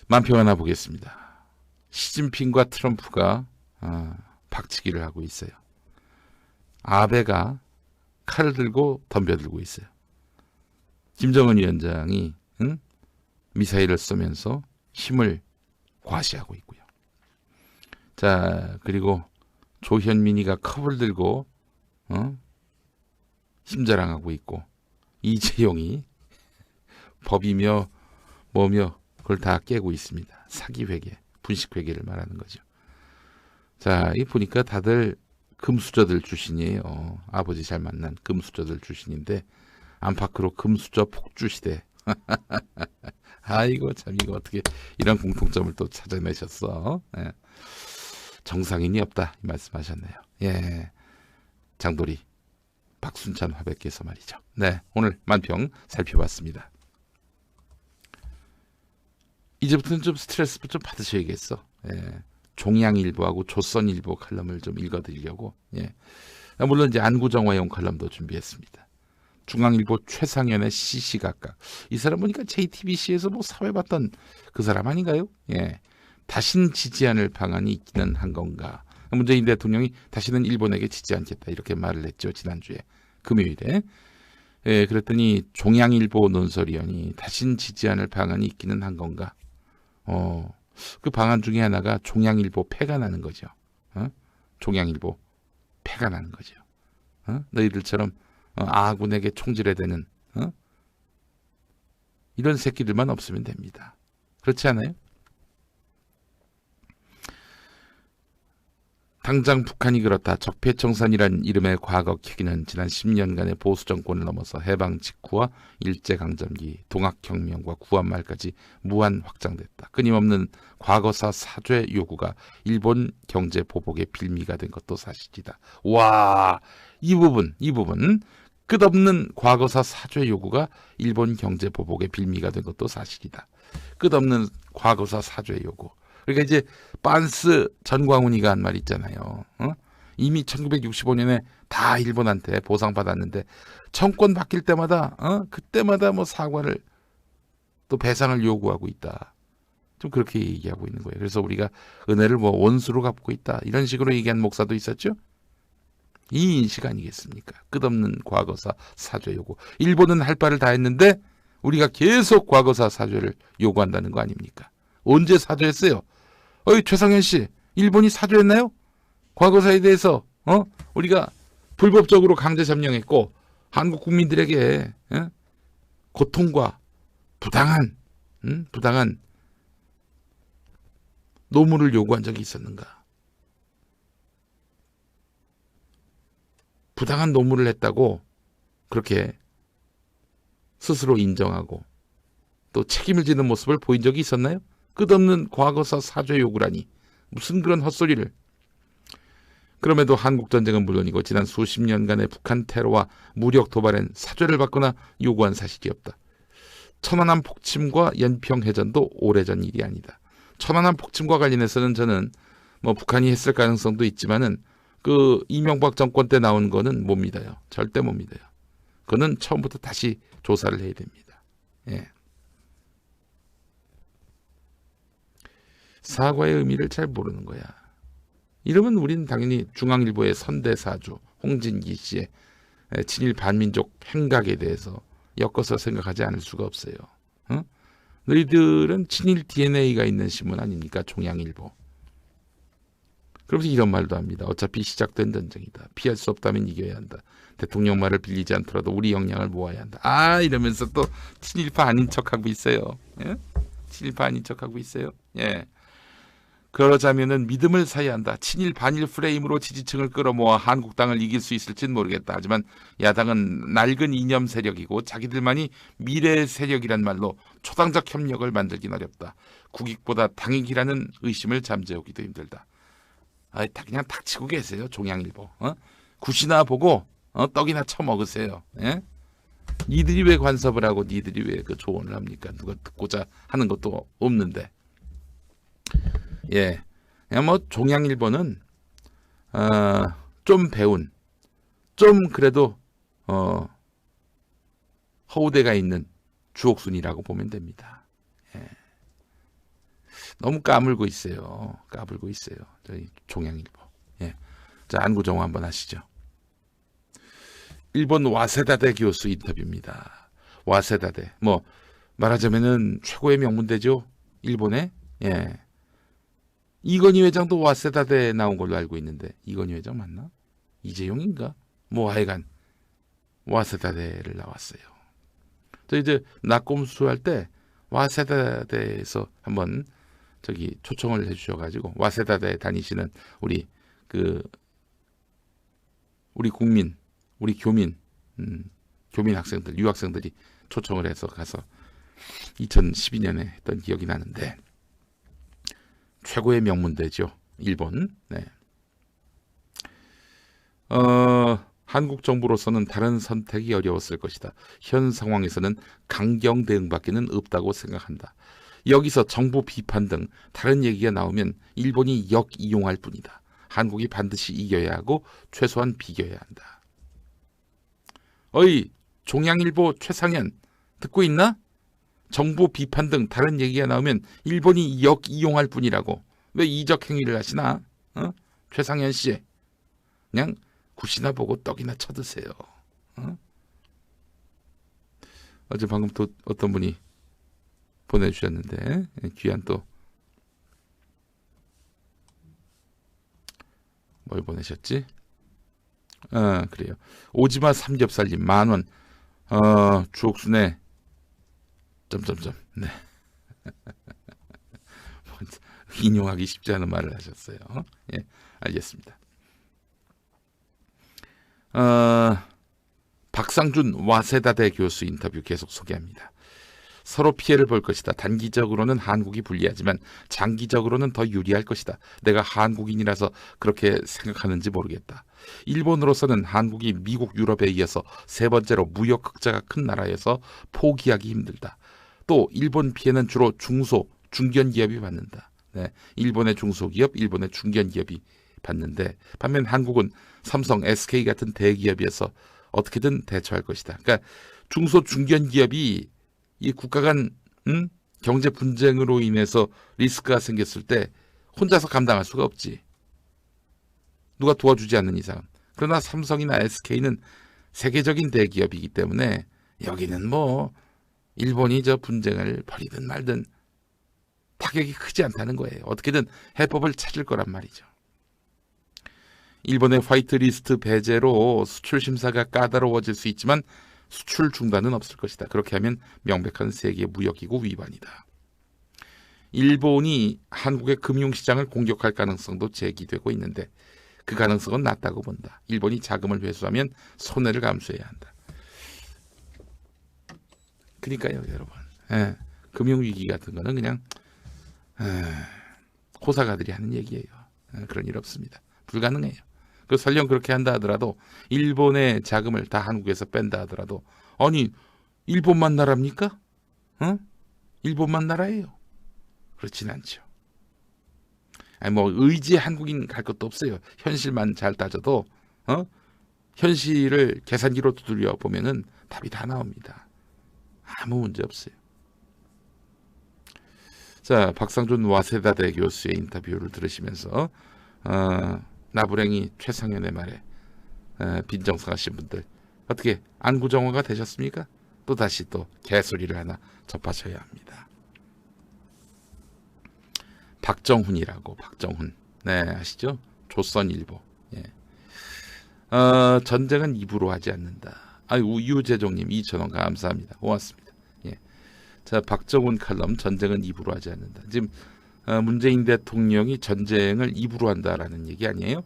만평 하나 보겠습니다. 시진핑과 트럼프가 박치기를 하고 있어요. 아베가 칼을 들고 덤벼들고 있어요. 김정은 위원장이 미사일을 쏘면서 힘을 과시하고 있고요. 자, 그리고 조현민이가 컵을 들고 힘자랑하고 있고, 이재용이 법이며 뭐며 그걸 다 깨고 있습니다. 사기회계, 분식회계를 말하는 거죠. 자, 이 보니까 다들 금수저들 출신이에요. 아버지 잘 만난 금수저들 출신인데 안팎으로 금수저 폭주시대. 아이고 참, 이거 어떻게 이런 공통점을 또 찾아내셨어. 예. 정상인이 없다 이 말씀하셨네요. 예, 장도리 박순찬 화백께서 말이죠. 네, 오늘 만평 살펴봤습니다. 이제부터는 좀 스트레스 좀 받으셔야겠어. 예, 종양일보하고 조선일보 칼럼을 좀 읽어드리려고. 예, 물론 이제 안구정화용 칼럼도 준비했습니다. 중앙일보 최상현의 시시각각. 이 사람 보니까 JTBC에서 뭐 사회 봤던 그 사람 아닌가요? 예, 다신 지지 않을 방안이 있기는 한 건가. 문재인 대통령이 다시는 일본에게 지지 않겠다 이렇게 말을 했죠. 지난주에 금요일에. 예, 그랬더니 종양일보 논설위원이 다신 지지 않을 방안이 있기는 한 건가. 그 방안 중에 하나가 종양일보 폐가 나는 거죠. 종양일보 폐가 나는 거죠. 너희들처럼 아군에게 총질해대는 이런 새끼들만 없으면 됩니다. 그렇지 않아요? 당장 북한이 그렇다. 적폐청산이란 이름의 과거 계기는 지난 10년간의 보수 정권을 넘어서 해방 직후와 일제강점기, 동학혁명과 구한말까지 무한 확장됐다. 끊임없는 과거사 사죄 요구가 일본 경제 보복의 빌미가 된 것도 사실이다. 와, 이 부분 끝없는 과거사 사죄 요구가 일본 경제 보복의 빌미가 된 것도 사실이다. 끝없는 과거사 사죄 요구. 그러니까 이제 빤스 전광훈이가 한 말 있잖아요. 이미 1965년에 다 일본한테 보상받았는데 정권 바뀔 때마다 그때마다 뭐 사과를 또 배상을 요구하고 있다. 좀 그렇게 얘기하고 있는 거예요. 그래서 우리가 은혜를 뭐 원수로 갚고 있다. 이런 식으로 얘기한 목사도 있었죠. 이 인식 아니겠습니까? 끝없는 과거사 사죄 요구. 일본은 할 바를 다 했는데 우리가 계속 과거사 사죄를 요구한다는 거 아닙니까? 언제 사죄했어요? 최상현 씨, 일본이 사죄했나요? 과거사에 대해서 우리가 불법적으로 강제 점령했고 한국 국민들에게 고통과 부당한 노무를 요구한 적이 있었는가? 부당한 노무를 했다고 그렇게 스스로 인정하고 또 책임을 지는 모습을 보인 적이 있었나요? 끝없는 과거사 사죄 요구라니 무슨 그런 헛소리를. 그럼에도 한국전쟁은 물론이고 지난 수십 년간의 북한 테러와 무력 도발엔 사죄를 받거나 요구한 사실이 없다. 천안함 폭침과 연평해전도 오래전 일이 아니다. 천안함 폭침과 관련해서는 저는 뭐 북한이 했을 가능성도 있지만은 그 이명박 정권 때 나온 거는 못 믿어요. 절대 못 믿어요. 그거는 처음부터 다시 조사를 해야 됩니다. 예. 사과의 의미를 잘 모르는 거야. 이러면 우리는 당연히 중앙일보의 선대사주 홍진기 씨의 친일 반민족 행각에 대해서 엮어서 생각하지 않을 수가 없어요. 너희들은 친일 DNA가 있는 신문 아닙니까? 종양일보. 그러면서 이런 말도 합니다. 어차피 시작된 전쟁이다. 피할 수 없다면 이겨야 한다. 대통령 말을 빌리지 않더라도 우리 역량을 모아야 한다. 이러면서 또 친일파 아닌 척하고 있어요. 예? 친일파 아닌 척하고 있어요. 예. 그러자면은 믿음을 사야 한다. 친일 반일 프레임으로 지지층을 끌어모아 한국당을 이길 수 있을진 모르겠다. 하지만 야당은 낡은 이념 세력이고 자기들만이 미래의 세력이란 말로 초당적 협력을 만들긴 어렵다. 국익보다 당익이라는 의심을 잠재우기도 힘들다. 그냥 닥치고 계세요. 종양일보. 굿이나 보고 떡이나 쳐먹으세요. 예? 니들이 왜 간섭을 하고 니들이 왜 그 조언을 합니까? 누가 듣고자 하는 것도 없는데. 예, 그냥 뭐 종양일보는 좀 배운, 좀 그래도 허우대가 있는 주옥순이라고 보면 됩니다. 예. 너무 까물고 있어요. 까불고 있어요. 저희 종양일보. 예. 자, 안구정화 한번 하시죠. 일본 와세다대 교수 인터뷰입니다. 와세다대. 뭐 말하자면은 최고의 명문대죠. 일본에. 예. 이건희 회장도 와세다대 나온 걸로 알고 있는데 이건희 회장 맞나? 이재용인가? 뭐 하여간 와세다대를 나왔어요. 저 이제 낙곰수 할 때 와세다대에서 한번 저기 초청을 해주셔가지고 와세다대 다니시는 우리 국민, 우리 교민 학생들, 유학생들이 초청을 해서 가서 2012년에 했던 기억이 나는데 최고의 명문대죠. 일본. 네. 한국 정부로서는 다른 선택이 어려웠을 것이다. 현 상황에서는 강경 대응밖에는 없다고 생각한다. 여기서 정부 비판 등 다른 얘기가 나오면 일본이 역이용할 뿐이다. 한국이 반드시 이겨야 하고 최소한 비겨야 한다. 어이, 종양일보 최상현 듣고 있나? 정부 비판 등 다른 얘기가 나오면 일본이 역이용할 뿐이라고. 왜 이적 행위를 하시나? 최상현 씨. 그냥 굿이나 보고 떡이나 쳐드세요. 어제 방금 또 어떤 분이 보내주셨는데 귀한 또 뭘 보내셨지? 그래요. 오지마 삼겹살님 10,000원. 주옥순의 점점점. 네. 인용하기 쉽지 않은 말을 하셨어요. 예, 알겠습니다. 박상준 와세다대 교수 인터뷰 계속 소개합니다. 서로 피해를 볼 것이다. 단기적으로는 한국이 불리하지만 장기적으로는 더 유리할 것이다. 내가 한국인이라서 그렇게 생각하는지 모르겠다. 일본으로서는 한국이 미국, 유럽에 이어서 세 번째로 무역 흑자가 큰 나라여서 포기하기 힘들다. 또 일본 피해는 주로 중소, 중견기업이 받는다. 네, 일본의 중소기업, 일본의 중견기업이 받는데 반면 한국은 삼성, SK 같은 대기업에서 어떻게든 대처할 것이다. 그러니까 중소, 중견기업이 이 국가 간 경제 분쟁으로 인해서 리스크가 생겼을 때 혼자서 감당할 수가 없지. 누가 도와주지 않는 이상. 그러나 삼성이나 SK는 세계적인 대기업이기 때문에 여기는 뭐 일본이 저 분쟁을 벌이든 말든 타격이 크지 않다는 거예요. 어떻게든 해법을 찾을 거란 말이죠. 일본의 화이트리스트 배제로 수출 심사가 까다로워질 수 있지만 수출 중단은 없을 것이다. 그렇게 하면 명백한 세계 무역기구 위반이다. 일본이 한국의 금융시장을 공격할 가능성도 제기되고 있는데 그 가능성은 낮다고 본다. 일본이 자금을 회수하면 손해를 감수해야 한다. 그러니까요, 여러분. 금융위기 같은 거는 그냥 호사가들이 하는 얘기예요. 그런 일 없습니다. 불가능해요. 그 설령 그렇게 한다 하더라도 일본의 자금을 다 한국에서 뺀다 하더라도 아니 일본만 나라입니까? 일본만 나라예요. 그렇진 않죠. 아니 뭐 의지 한국인 갈 것도 없어요. 현실만 잘 따져도 현실을 계산기로 두드려 보면은 답이 다 나옵니다. 아무 문제 없어요. 자, 박상준 와세다대 교수의 인터뷰를 들으시면서 나부랭이 최상현의 말에 빈정상하신 분들 어떻게 안구정화가 되셨습니까? 또 다시 또 개소리를 하나 접하셔야 합니다. 박정훈이라고 박정훈 네 아시죠? 조선일보 예. 전쟁은 입으로 하지 않는다. 유재종님 2,000원 감사합니다. 고맙습니다. 예. 자 박정훈 칼럼 전쟁은 입으로 하지 않는다. 지금 문재인 대통령이 전쟁을 입으로 한다라는 얘기 아니에요?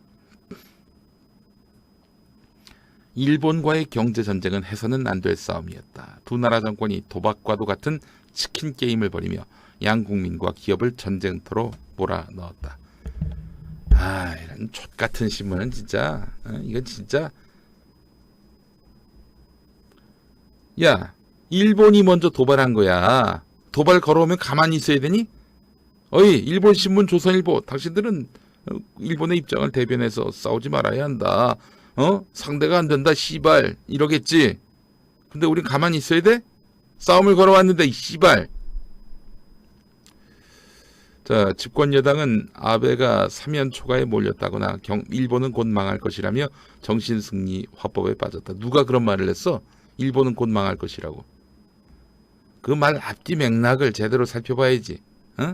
일본과의 경제전쟁은 해서는 안 될 싸움이었다. 두 나라 정권이 도박과도 같은 치킨 게임을 벌이며 양국민과 기업을 전쟁터로 몰아넣었다. 이런 족같은 신문은 진짜 이건 진짜 야 일본이 먼저 도발한 거야. 도발 걸어오면 가만히 있어야 되니? 어이 일본 신문 조선일보 당신들은 일본의 입장을 대변해서 싸우지 말아야 한다. 상대가 안 된다 씨발 이러겠지. 근데 우린 가만히 있어야 돼? 싸움을 걸어왔는데 이 씨발. 자, 집권 여당은 아베가 사면 초과에 몰렸다거나 일본은 곧 망할 것이라며 정신승리 화법에 빠졌다. 누가 그런 말을 했어? 일본은 곧 망할 것이라고. 그 말 앞뒤 맥락을 제대로 살펴봐야지. 어?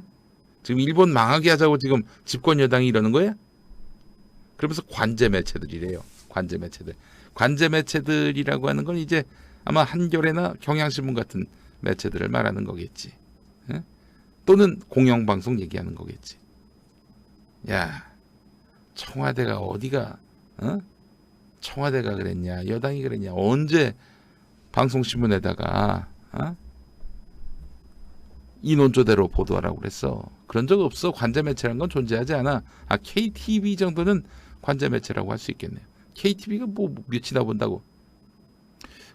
지금 일본 망하게 하자고 지금 집권 여당이 이러는 거야? 그러면서 관제 매체들이래요. 관제 매체들. 관제 매체들이라고 하는 건 이제 아마 한겨레나 경향신문 같은 매체들을 말하는 거겠지. 어? 또는 공영방송 얘기하는 거겠지. 야, 청와대가 어디가 청와대가 그랬냐, 여당이 그랬냐, 언제 방송신문에다가 이 논조대로 보도하라고 그랬어. 그런 적 없어. 관제매체라는 건 존재하지 않아. KTV 정도는 관제매체라고 할 수 있겠네요. KTV가 뭐 며칠이나 본다고.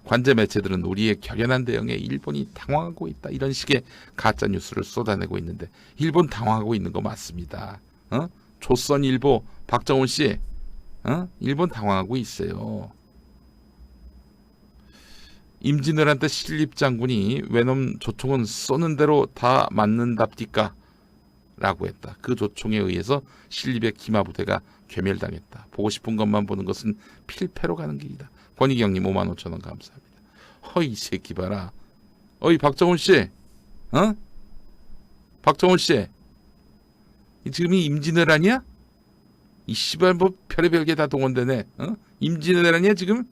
관제매체들은 우리의 결연한 대응에 일본이 당황하고 있다. 이런 식의 가짜뉴스를 쏟아내고 있는데 일본 당황하고 있는 거 맞습니다. 조선일보 박정훈 씨, 일본 당황하고 있어요. 임진왜란 때 신립장군이 외놈 조총은 쏘는 대로 다 맞는답디까? 라고 했다. 그 조총에 의해서 신립의 기마부대가 괴멸당했다. 보고 싶은 것만 보는 것은 필패로 가는 길이다. 권희경님 55,000원 감사합니다. 이 새끼 봐라. 어이 박정훈 씨, 박정훈 씨, 지금이 임진왜란이야? 이 씨발 뭐 별의별 게 다 동원되네. 임진왜란이야 지금?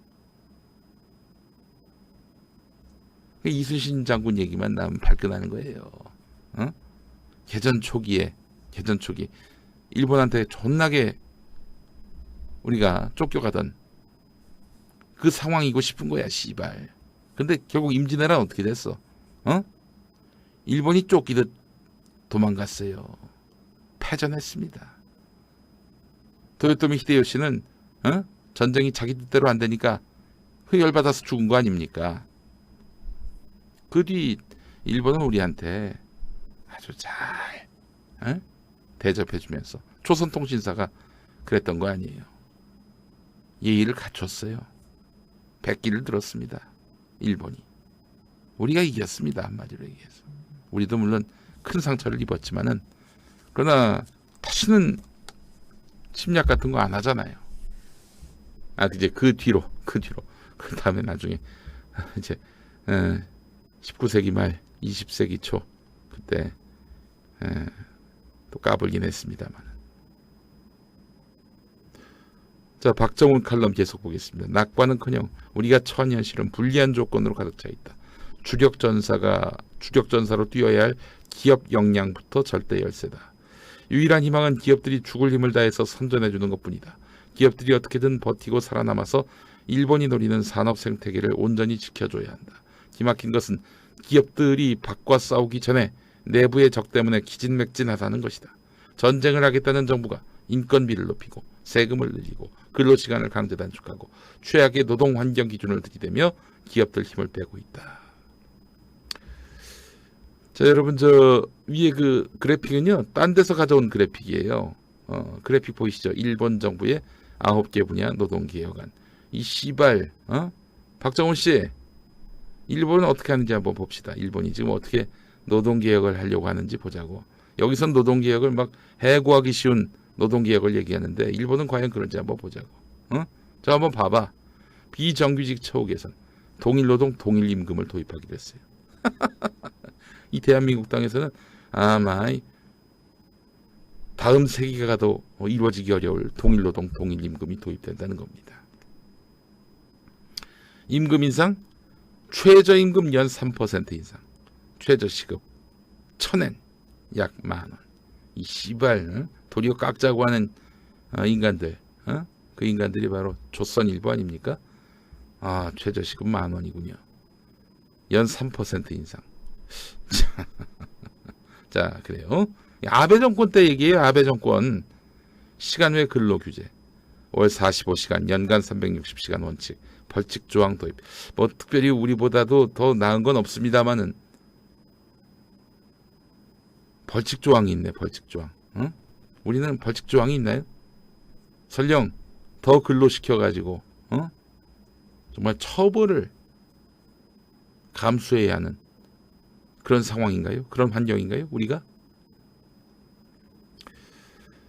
이순신 장군 얘기만 나오면 발끈하는 거예요. 개전 초기 일본한테 존나게 우리가 쫓겨가던 그 상황이고 싶은 거야, 씨발. 근데 결국 임진왜란 어떻게 됐어? 일본이 쫓기듯 도망갔어요. 패전했습니다. 도요토미 히데요시는 전쟁이 자기 뜻대로 안 되니까 열받아서 죽은 거 아닙니까? 그 뒤 일본은 우리한테 아주 잘 대접해주면서 조선통신사가 그랬던 거 아니에요. 예의를 갖췄어요. 백기를 들었습니다. 일본이. 우리가 이겼습니다. 한마디로 얘기해서. 우리도 물론 큰 상처를 입었지만은 그러나 다시는 침략 같은 거 안 하잖아요. 이제 그 뒤로 그 다음에 나중에 이제 19세기 말 20세기 초 그때 또 까불긴 했습니다만. 자, 박정훈 칼럼 계속 보겠습니다. 낙관은커녕 우리가 처한 현실은 불리한 조건으로 가득 차 있다. 주력전사로 뛰어야 할 기업 역량부터 절대 열세다. 유일한 희망은 기업들이 죽을 힘을 다해서 선전해주는 것뿐이다. 기업들이 어떻게든 버티고 살아남아서 일본이 노리는 산업 생태계를 온전히 지켜줘야 한다. 기막힌 것은 기업들이 밖과 싸우기 전에 내부의 적 때문에 기진맥진하다는 것이다. 전쟁을 하겠다는 정부가 인건비를 높이고 세금을 늘리고 근로시간을 강제 단축하고 최악의 노동환경 기준을 들이대며 기업들 힘을 빼고 있다. 자, 여러분, 저 위에 그 그래픽은요, 딴 데서 가져온 그래픽이에요. 그래픽 보이시죠? 일본 정부의 9개 분야 노동개혁안. 이 씨발, 박정훈 씨, 일본은 어떻게 하는지 한번 봅시다. 일본이 지금 어떻게 노동개혁을 하려고 하는지 보자고. 여기선 노동개혁을 막 해고하기 쉬운 노동개혁을 얘기하는데 일본은 과연 그런지 한번 보자고. 자, 한번 봐봐. 비정규직 처우 개선, 동일노동 동일임금을 도입하기로 했어요. 이 대한민국 땅에서는 아마 다음 세기가 가도 이루어지기 어려울 동일노동 동일임금이 도입된다는 겁니다. 임금 인상, 최저임금 연 3% 인상, 최저시급 1,000엔, 약 10,000원. 이 씨발 도리어 깎자고 하는 인간들, 그 인간들이 바로 조선일보 아닙니까? 최저시급 10,000원이군요. 연 3% 인상. 자, 그래요. 아베 정권 때 얘기해요. 아베 정권. 시간 외 근로 규제, 월 45시간, 연간 360시간 원칙, 벌칙 조항 도입. 뭐 특별히 우리보다도 더 나은 건 없습니다만은 벌칙 조항이 있네. 벌칙 조항. 우리는 벌칙 조항이 있나요? 설령 더 근로시켜가지고 정말 처벌을 감수해야 하는 그런 상황인가요? 그런 환경인가요? 우리가?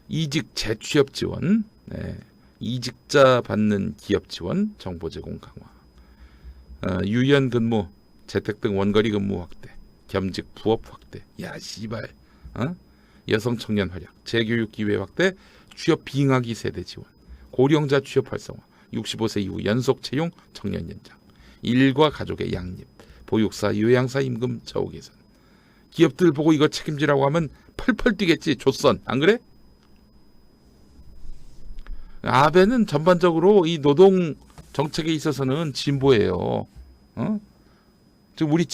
이직 재취업 지원, 네. 이직자 받는 기업 지원, 정보 제공 강화, 유연 근무, 재택 등 원거리 근무 확대, 겸직 부업 확대. 야 씨발, 여성 청년 활약, 재교육 기회 확대, 취업 빙하기 세대 지원, 고령자 취업 활성화, 65세 이후 연속 채용 청년 연장, 일과 가족의 양립, 보육사 요양사 임금 저하 개선. 기업들 보고 이거 책임지라고 하면 펄펄 뛰겠지. 조선 안 그래? 아베는 전반적으로 이 노동 정책에 있어서는 진보예요. 지금 우리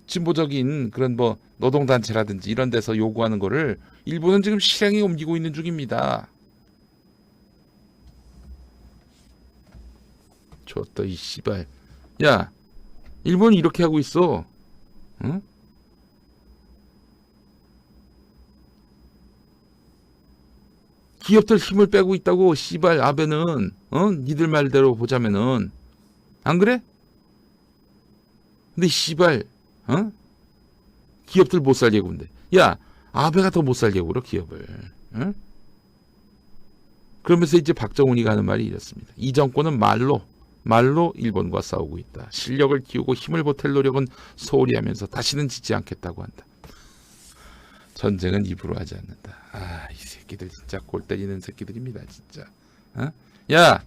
진보적인 그런 뭐 노동단체라든지 이런 데서 요구하는 거를 일본은 지금 실행에 옮기고 있는 중입니다. 좋다 이 씨발. 야, 일본이 이렇게 하고 있어. 응? 기업들 힘을 빼고 있다고. 씨발 아베는 니들 말대로 보자면은 안 그래? 근데 씨발 기업들 못 살게 군데. 야, 아베가 더 못 살게 굴어 기업을. 응? 그러면서 이제 박정훈이가 하는 말이 이렇습니다. 이 정권은 말로 일본과 싸우고 있다. 실력을 키우고 힘을 보탤 노력은 소홀히 하면서 다시는 짓지 않겠다고 한다. 전쟁은 입으로 하지 않는다. 아, 이 새끼들 진짜 골 때리는 새끼들입니다. 진짜. 야,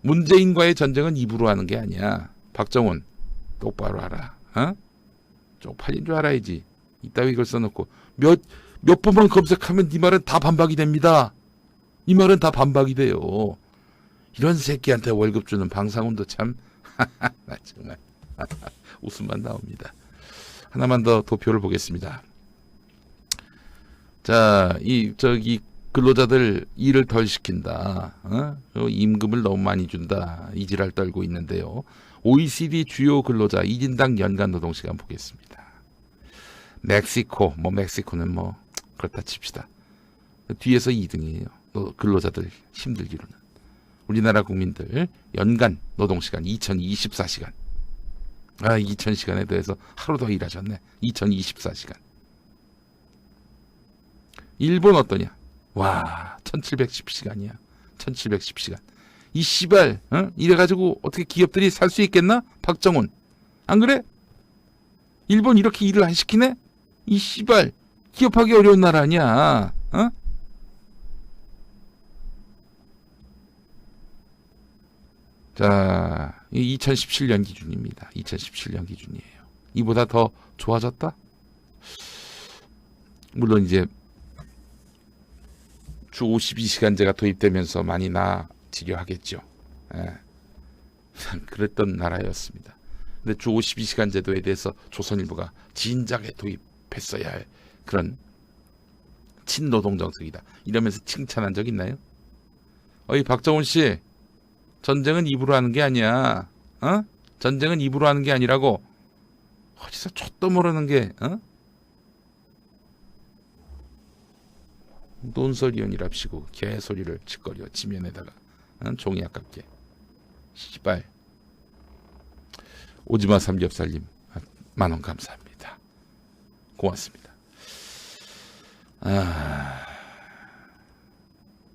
문재인과의 전쟁은 입으로 하는 게 아니야. 박정훈 똑바로 알아. 쪽팔린 줄 알아야지. 이따위 이걸 써놓고 몇 번만 검색하면 네 말은 다 반박이 됩니다. 이 말은 다 반박이 돼요. 이런 새끼한테 월급 주는 방상훈도 참 나 정말 웃음만 나옵니다. 하나만 더 도표를 보겠습니다. 자, 저기 근로자들 일을 덜 시킨다. 임금을 너무 많이 준다. 이 지랄 떨고 있는데요. OECD 주요 근로자 1인당 연간 노동시간 보겠습니다. 멕시코는 뭐 그렇다 칩시다. 뒤에서 2등이에요. 근로자들 힘들기로는. 우리나라 국민들 연간 노동시간 2024시간. 2000시간에 더해서 하루 더 일하셨네. 2024시간. 일본 어떠냐? 와, 1710시간이야. 1710시간. 이 씨발, 이래가지고 어떻게 기업들이 살 수 있겠나? 박정훈. 안 그래? 일본 이렇게 일을 안 시키네? 이 씨발, 기업하기 어려운 나라 아니야. 자, 2017년 기준입니다. 2017년 기준이에요. 이보다 더 좋아졌다? 물론 이제 주 52시간제가 도입되면서 많이 나아지려 하겠죠. 그랬던 나라였습니다. 근데 주 52시간 제도에 대해서 조선일보가 진작에 도입했어야 할 그런 친노동 정책이다. 이러면서 칭찬한 적 있나요? 어이 박정훈 씨, 전쟁은 입으로 하는 게 아니야. 전쟁은 입으로 하는 게 아니라고. 어디서 촛도 모르는 게 논설위원이랍시고 개소리를 짓거려 지면에다가 종이 아깝게. 씨발. 오지마 삼겹살님 10,000원 감사합니다. 고맙습니다.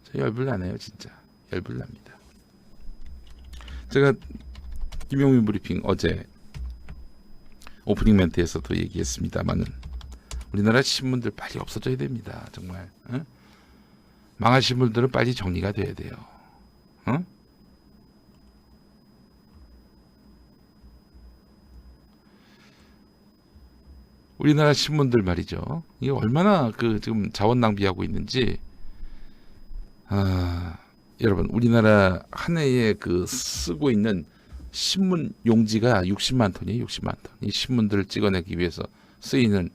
저 열불나네요. 진짜 열불납니다. 제가 김용민 브리핑 어제 오프닝 멘트에서도 얘기했습니다만은 우리나라 신문들 빨리 없어져야 됩니다. 정말. 망할 신문들은 빨리 정리가 돼야 돼요. 우리나라 신문들 말이죠. 이게 얼마나 지금 자원 낭비하고 있는지. 여러분, 우리나라 한 해에 쓰고 있는 신문 용지가 60만 톤이에요. 60만 톤. 이 신문들을 찍어내기 위해서 쓰이는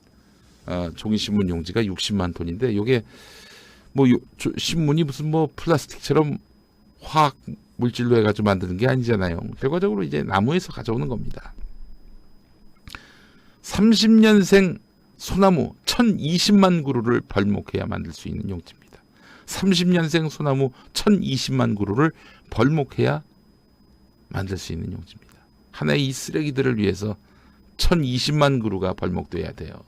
종이 신문 용지가 60만 톤인데, 요게 뭐 신문이 무슨 뭐 플라스틱처럼 화학 물질로 해가지고 만드는 게 아니잖아요. 결과적으로 이제 나무에서 가져오는 겁니다. 30년생 소나무 1020만 그루를 벌목해야 만들 수 있는 용지입니다. 30년생 소나무 1020만 그루를 벌목해야 만들 수 있는 용지입니다. 하나의 이 쓰레기들을 위해서 1020만 그루가 벌목돼야 돼요.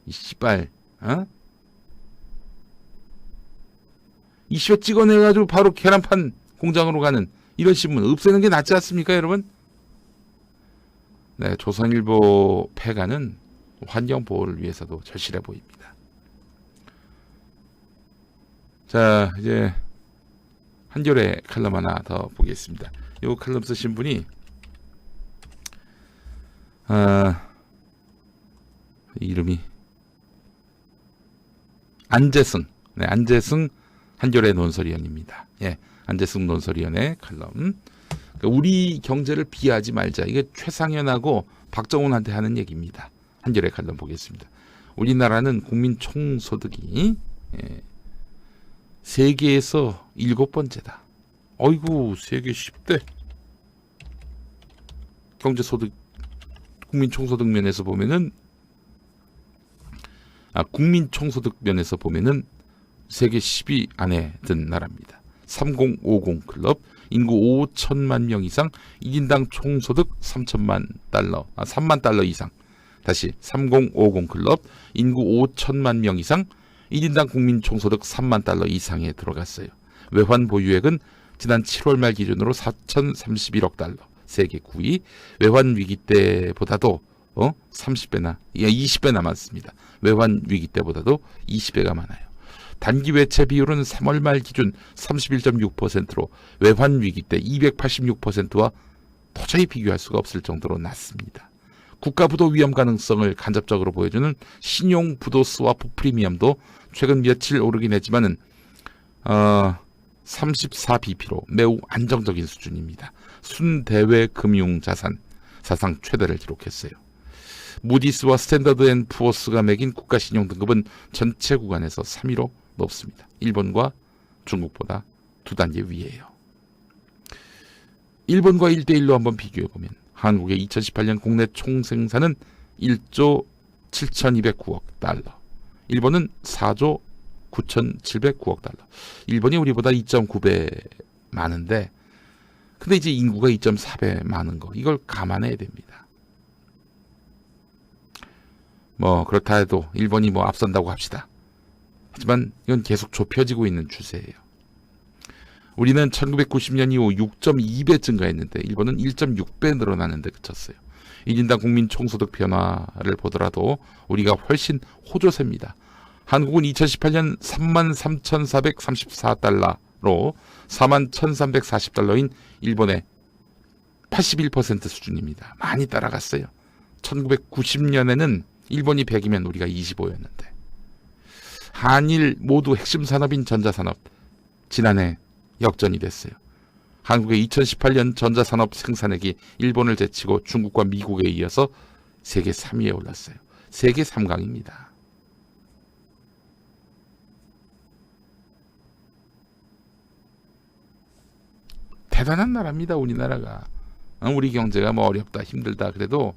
이 씨발, 이슈 찍어내가지고 바로 계란판 공장으로 가는 이런 신문 없애는 게 낫지 않습니까, 여러분? 네, 조선일보 폐간은 환경 보호를 위해서도 절실해 보입니다. 자, 이제 한겨레 칼럼 하나 더 보겠습니다. 이 칼럼 쓰신 분이 이름이 안재승, 네, 안재승 한겨레 논설위원입니다. 예, 안재승 논설위원의 칼럼. 그러니까 우리 경제를 비하하지 말자. 이게 최상현하고 박정훈한테 하는 얘기입니다. 한겨레 칼럼 보겠습니다. 우리나라는 국민 총소득이 세계에서 7번째다. 어이구, 세계 10대. 경제소득, 국민 총소득 면에서 보면은 국민 총소득 면에서 보면은 세계 10위 안에 든 나라입니다. 3050 클럽, 인구 5천만 명 이상, 1인당 총소득 3만 달러 이상. 다시 3050 클럽, 인구 5천만 명 이상, 1인당 국민 총소득 3만 달러 이상에 들어갔어요. 외환 보유액은 지난 7월 말 기준으로 4,031억 달러, 세계 9위. 외환 위기 때보다도 30배나, 20배나 많습니다. 외환 위기 때보다도 20배가 많아요. 단기 외채 비율은 3월 말 기준 31.6%로 외환 위기 때 286%와 도저히 비교할 수가 없을 정도로 낮습니다. 국가 부도 위험 가능성을 간접적으로 보여주는 신용 부도 스와프 프리미엄도 최근 며칠 오르긴 했지만은 34bp로 매우 안정적인 수준입니다. 순대외 금융 자산 사상 최대를 기록했어요. 무디스와 스탠더드 앤 푸어스가 매긴 국가 신용 등급은 전체 구간에서 3위로 높습니다. 일본과 중국보다 2단계 위에요. 일본과 1대1로 한번 비교해보면 한국의 2018년 국내 총생산은 1조 7,209억 달러, 일본은 4조 9,709억 달러. 일본이 우리보다 2.9배 많은데, 근데 이제 인구가 2.4배 많은 거, 이걸 감안해야 됩니다. 뭐 그렇다 해도 일본이 뭐 앞선다고 합시다. 하지만 이건 계속 좁혀지고 있는 추세예요. 우리는 1990년 이후 6.2배 증가했는데 일본은 1.6배 늘어나는데 그쳤어요. 1인당 국민 총소득 변화를 보더라도 우리가 훨씬 호조세입니다. 한국은 2018년 33,434달러로 41,340달러인 일본의 81% 수준입니다. 많이 따라갔어요. 1990년에는 일본이 100이면 우리가 25였는데. 한일 모두 핵심 산업인 전자산업 지난해 역전이 됐어요. 한국의 2018년 전자산업 생산액이 일본을 제치고 중국과 미국에 이어서 세계 3위에 올랐어요. 세계 3강입니다. 대단한 나라입니다, 우리나라가. 우리 경제가 뭐 어렵다, 힘들다 그래도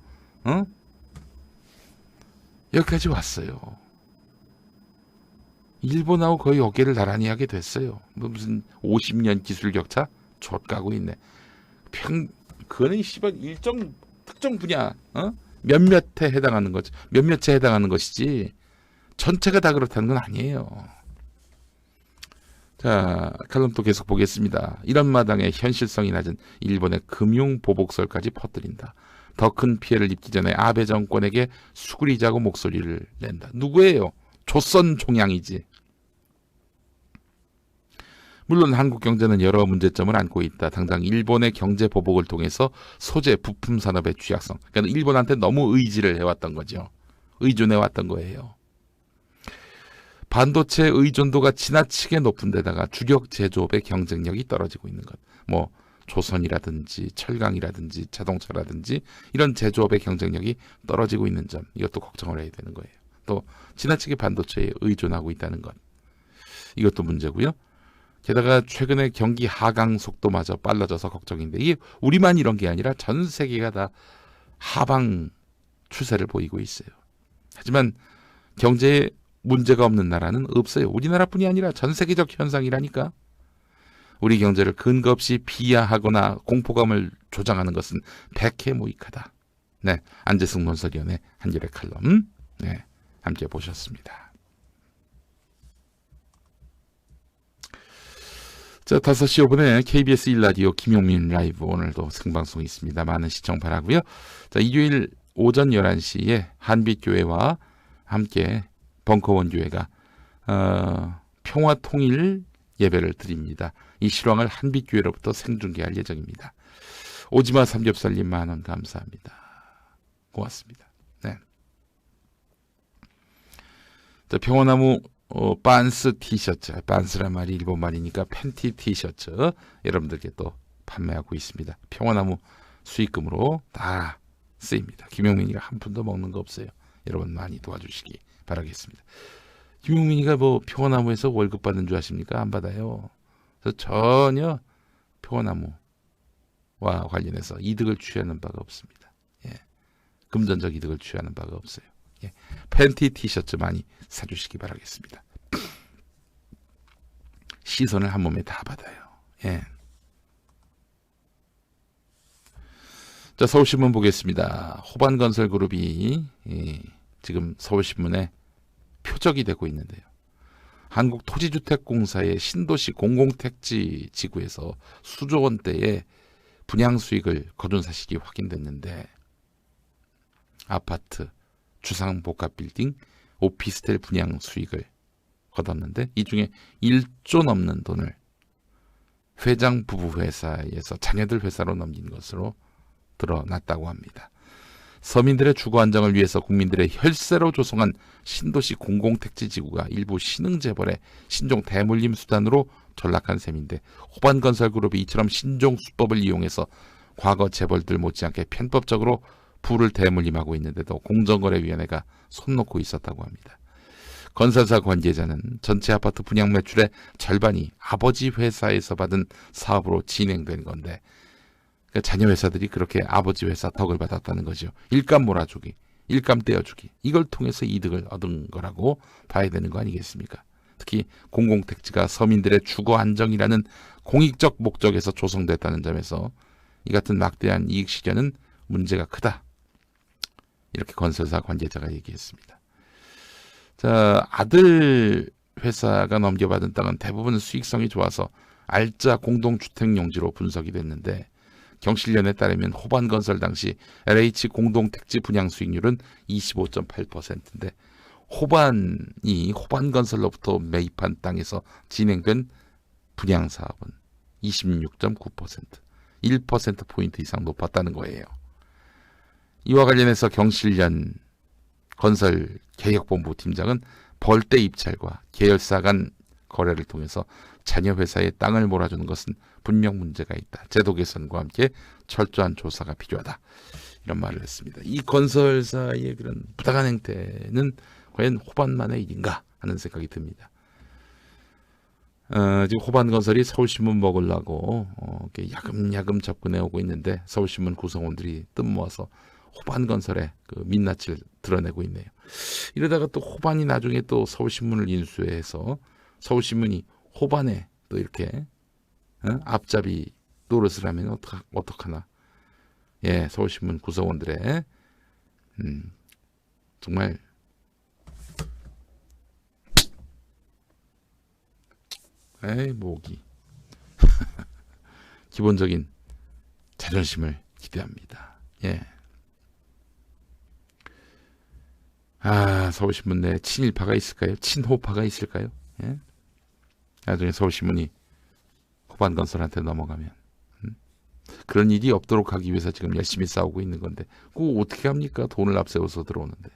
여기까지 왔어요. 일본하고 거의 어깨를 나란히 하게 됐어요. 무슨 50년 기술 격차? 좆가고 있네. 그거는 일정 특정 분야 몇몇에 해당하는 거지. 몇몇에 해당하는 것이지 전체가 다 그렇다는 건 아니에요. 자, 칼럼 또 계속 보겠습니다. 이런 마당에 현실성이 낮은 일본의 금융 보복설까지 퍼뜨린다. 더 큰 피해를 입기 전에 아베 정권에게 수그리자고 목소리를 낸다. 누구예요? 조선 종양이지. 물론 한국 경제는 여러 문제점을 안고 있다. 당장 일본의 경제 보복을 통해서 소재, 부품 산업의 취약성. 그러니까 일본한테 너무 의지를 해왔던 거죠. 의존해왔던 거예요. 반도체 의존도가 지나치게 높은 데다가 주력 제조업의 경쟁력이 떨어지고 있는 것. 뭐 조선이라든지 철강이라든지 자동차라든지 이런 제조업의 경쟁력이 떨어지고 있는 점. 이것도 걱정을 해야 되는 거예요. 또 지나치게 반도체에 의존하고 있다는 것. 이것도 문제고요. 게다가 최근에 경기 하강 속도마저 빨라져서 걱정인데 이게 우리만 이런 게 아니라 전 세계가 다 하방 추세를 보이고 있어요. 하지만 경제에 문제가 없는 나라는 없어요. 우리나라뿐이 아니라 전 세계적 현상이라니까. 우리 경제를 근거 없이 비하하거나 공포감을 조장하는 것은 백해무익하다. 네, 안재승 논설위원의 한겨레 칼럼 함께 보셨습니다. 자, 5시 5분에 KBS 1라디오 김용민 라이브 오늘도 생방송이 있습니다. 많은 시청 바라고요. 자, 일요일 오전 11시에 한빛교회와 함께 벙커원교회가 평화통일 예배를 드립니다. 이 실황을 한빛교회로부터 생중계할 예정입니다. 오지마 삼겹살님 만원 감사합니다. 고맙습니다. 네. 자, 평화나무 빤스 티셔츠, 빤스란 말이 일본 말이니까 팬티 티셔츠 여러분들께 또 판매하고 있습니다. 평화나무 수익금으로 다 쓰입니다. 김용민이가 한 푼도 먹는 거 없어요. 여러분 많이 도와주시기 바라겠습니다. 김용민이가 뭐 평화나무에서 월급 받는 줄 아십니까? 안 받아요. 그래서 전혀 평화나무와 관련해서 이득을 취하는 바가 없습니다. 예. 금전적 이득을 취하는 바가 없어요. 예. 팬티 티셔츠 많이 사주시기 바라겠습니다. 시선을 한 몸에 다 받아요. 예. 자, 서울신문 보겠습니다. 호반건설그룹이 지금 서울신문에 표적이 되고 있는데요. 한국토지주택공사의 신도시 공공택지 지구에서 수조 원대의 분양 수익을 거둔 사실이 확인됐는데 아파트, 주상복합빌딩, 오피스텔 분양 수익을 거뒀는데 이 중에 1조 넘는 돈을 회장 부부 회사에서 자녀들 회사로 넘긴 것으로 드러났다고 합니다. 서민들의 주거 안정을 위해서 국민들의 혈세로 조성한 신도시 공공택지지구가 일부 신흥재벌의 신종 대물림 수단으로 전락한 셈인데 호반건설그룹이 이처럼 신종수법을 이용해서 과거 재벌들 못지않게 편법적으로 부를 대물림하고 있는데도 공정거래위원회가 손 놓고 있었다고 합니다. 건설사 관계자는 전체 아파트 분양 매출의 절반이 아버지 회사에서 받은 사업으로 진행된 건데 자녀 회사들이 그렇게 아버지 회사 덕을 받았다는 거죠. 일감 몰아주기, 일감 떼어주기 이걸 통해서 이득을 얻은 거라고 봐야 되는 거 아니겠습니까? 특히 공공택지가 서민들의 주거 안정이라는 공익적 목적에서 조성됐다는 점에서 이 같은 막대한 이익 실현은 문제가 크다. 이렇게 건설사 관계자가 얘기했습니다. 자, 아들 회사가 넘겨받은 땅은 대부분 수익성이 좋아서 알짜 공동주택용지로 분석이 됐는데 경실련에 따르면 호반건설 당시 LH 공동택지 분양 수익률은 25.8%인데 호반건설로부터 매입한 땅에서 진행된 분양 사업은 26.9%, 1%포인트 이상 높았다는 거예요. 이와 관련해서 경실련 건설개혁본부 팀장은 벌떼 입찰과 계열사 간 거래를 통해서 자녀 회사에 땅을 몰아주는 것은 분명 문제가 있다. 제도 개선과 함께 철저한 조사가 필요하다. 이런 말을 했습니다. 이 건설사의 그런 부당한 행태는 과연 호반만의 일인가 하는 생각이 듭니다. 지금 호반건설이 서울신문 먹으려고 야금야금 접근해 오고 있는데 서울신문 구성원들이 뜸 모아서 호반건설의 그 민낯을 드러내고 있네요. 이러다가 또 호반이 나중에 또 서울신문을 인수해서 서울신문이 호반에 또 이렇게 앞잡이 노릇을 하면 어떡하나. 예, 서울신문 구성원들의 정말 목이 기본적인 자존심을 기대합니다. 예. 서울신문 내에 친일파가 있을까요? 친호파가 있을까요? 예? 나중에 서울신문이 호반건설한테 넘어가면 그런 일이 없도록 하기 위해서 지금 열심히 싸우고 있는 건데 그거 어떻게 합니까? 돈을 앞세워서 들어오는데.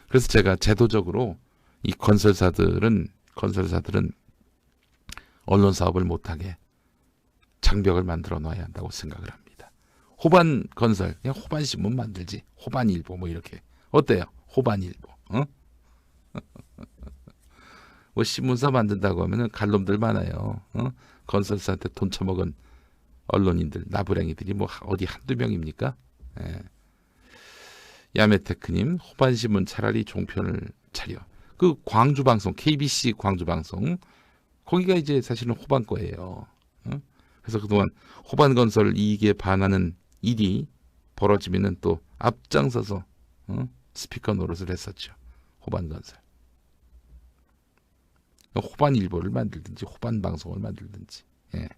그래서 제가 제도적으로 이 건설사들은 언론 사업을 못하게 장벽을 만들어 놔야 한다고 생각을 합니다. 호반건설 그냥 호반신문 만들지. 호반일보 뭐 이렇게 어때요? 호반일보. 뭐 신문사 만든다고 하면은 갈놈들 많아요. 건설사한테 돈 처먹은 언론인들, 나부랭이들이 뭐 어디 한두 명입니까? 예. 야메테크님, 호반신문 차라리 종편을 차려. 그 광주방송, KBC 광주방송, 거기가 이제 사실은 호반 거예요. 그래서 그동안 호반건설 이익에 반하는 일이 벌어지면은 또 앞장서서 스피커 노릇을 했었죠. 호반건설. 호반일보를 만들든지 호반방송을 만들든지 예.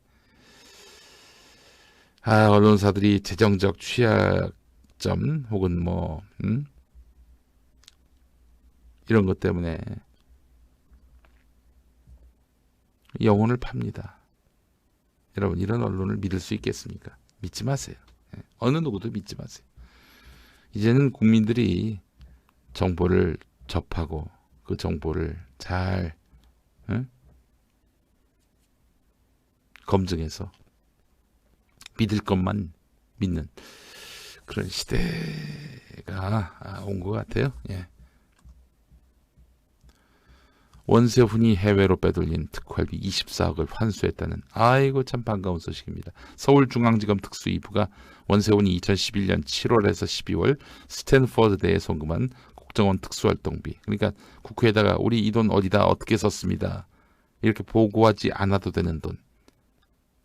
언론사들이 재정적 취약점 혹은 뭐 이런 것 때문에 영혼을 팝니다. 여러분, 이런 언론을 믿을 수 있겠습니까? 믿지 마세요. 예. 어느 누구도 믿지 마세요. 이제는 국민들이 정보를 접하고 그 정보를 잘 검증해서 믿을 것만 믿는 그런 시대가 온 것 같아요. 예. 원세훈이 해외로 빼돌린 특활비 24억을 환수했다는 아이고 참 반가운 소식입니다. 서울중앙지검 특수이부가 원세훈이 2011년 7월에서 12월 스탠퍼드대에 송금한 국정원 특수활동비, 그러니까 국회에다가 우리 이 돈 어디다 어떻게 썼습니다 이렇게 보고하지 않아도 되는 돈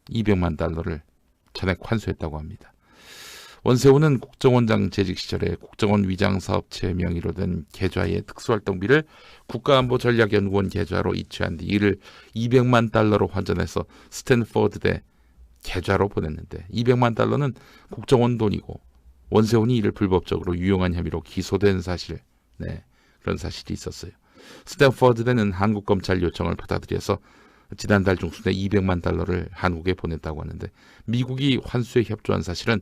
200만 달러를 전액 환수했다고 합니다. 원세훈은 국정원장 재직 시절에 국정원 위장사업체 명의로 된 계좌의 특수활동비를 국가안보전략연구원 계좌로 이체한 뒤 이를 200만 달러로 환전해서 스탠퍼드대 계좌로 보냈는데 200만 달러는 국정원 돈이고 원세훈이 이를 불법적으로 유용한 혐의로 기소된 사실, 그런 사실이 있었어요. 스탠퍼드대는 한국검찰 요청을 받아들여서 지난달 중순에 200만 달러를 한국에 보냈다고 하는데 미국이 환수에 협조한 사실은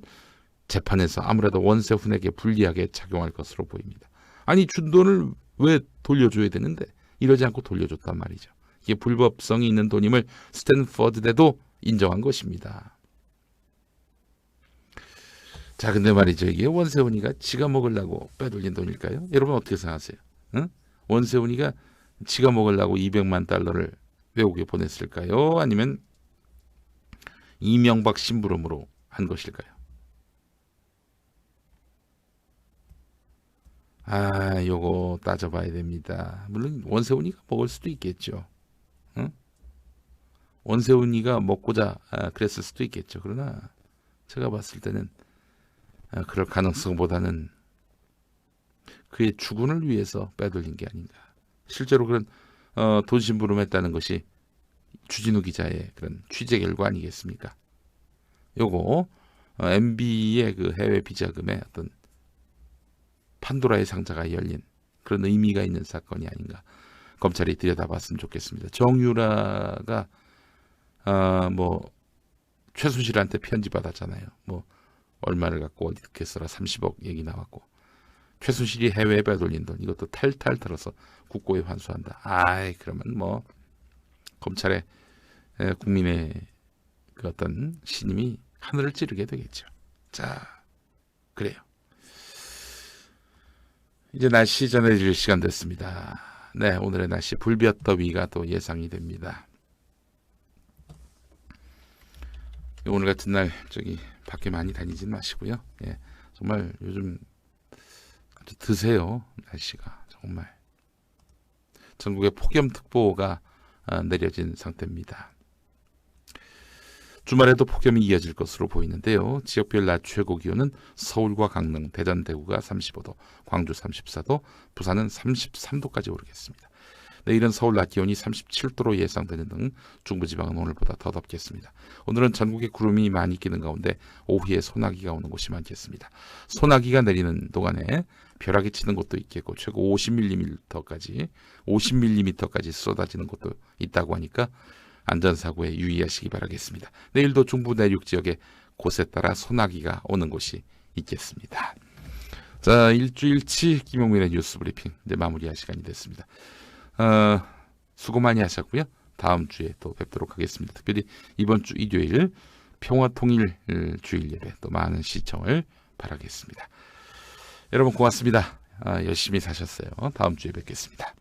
재판에서 아무래도 원세훈에게 불리하게 작용할 것으로 보입니다. 아니, 준 돈을 왜 돌려줘야 되는데 이러지 않고 돌려줬단 말이죠. 이게 불법성이 있는 돈임을 스탠퍼드대도 인정한 것입니다. 자, 근데 말이죠, 이게 원세훈이가 지가 먹으려고 빼돌린 돈일까요? 여러분 어떻게 생각하세요? 원세훈이가 지가 먹으려고 200만 달러를 외국에 보냈을까요? 아니면 이명박 심부름으로 한 것일까요? 요거 따져봐야 됩니다. 물론 원세훈이가 먹을 수도 있겠죠. 원세훈이가 먹고자 그랬을 수도 있겠죠. 그러나 제가 봤을 때는 그럴 가능성보다는 그의 주군을 위해서 빼돌린 게 아닌가. 실제로 그런 돈 심부름했다는 것이 주진우 기자의 그런 취재 결과 아니겠습니까? 요거 MB의 그 해외 비자금의 어떤 판도라의 상자가 열린 그런 의미가 있는 사건이 아닌가. 검찰이 들여다봤으면 좋겠습니다. 정유라가 뭐 최순실한테 편지 받았잖아요. 뭐 얼마를 갖고 어떻게 써라 30억 얘기 나왔고 최순실이 해외에 빼돌린 돈 이것도 탈탈 털어서 국고에 환수한다. 그러면 뭐 검찰의 국민의 그 어떤 신임이 하늘을 찌르게 되겠죠. 자, 그래요. 이제 날씨 전해드릴 시간 됐습니다. 네, 오늘의 날씨 불볕더위가 또 예상이 됩니다. 오늘 같은 날 밖에 많이 다니진 마시고요. 예, 정말 요즘 아주 드세요. 날씨가 정말 전국에 폭염특보가 내려진 상태입니다. 주말에도 폭염이 이어질 것으로 보이는데요. 지역별 낮 최고 기온은 서울과 강릉, 대전, 대구가 35도, 광주 34도, 부산은 33도까지 오르겠습니다. 내일은 서울 낮 기온이 37도로 예상되는 등 중부지방은 오늘보다 더 덥겠습니다. 오늘은 전국에 구름이 많이 끼는 가운데 오후에 소나기가 오는 곳이 많겠습니다. 소나기가 내리는 동안에 벼락이 치는 곳도 있겠고 최고 50mm까지 쏟아지는 곳도 있다고 하니까 안전사고에 유의하시기 바라겠습니다. 내일도 중부 내륙 지역에 곳에 따라 소나기가 오는 곳이 있겠습니다. 자, 일주일치 김용민의 뉴스 브리핑 이제 마무리할 시간이 됐습니다. 수고 많이 하셨고요. 다음 주에 또 뵙도록 하겠습니다. 특별히 이번 주 일요일 평화통일 주일 예배 또 많은 시청을 바라겠습니다. 여러분 고맙습니다. 열심히 사셨어요. 다음 주에 뵙겠습니다.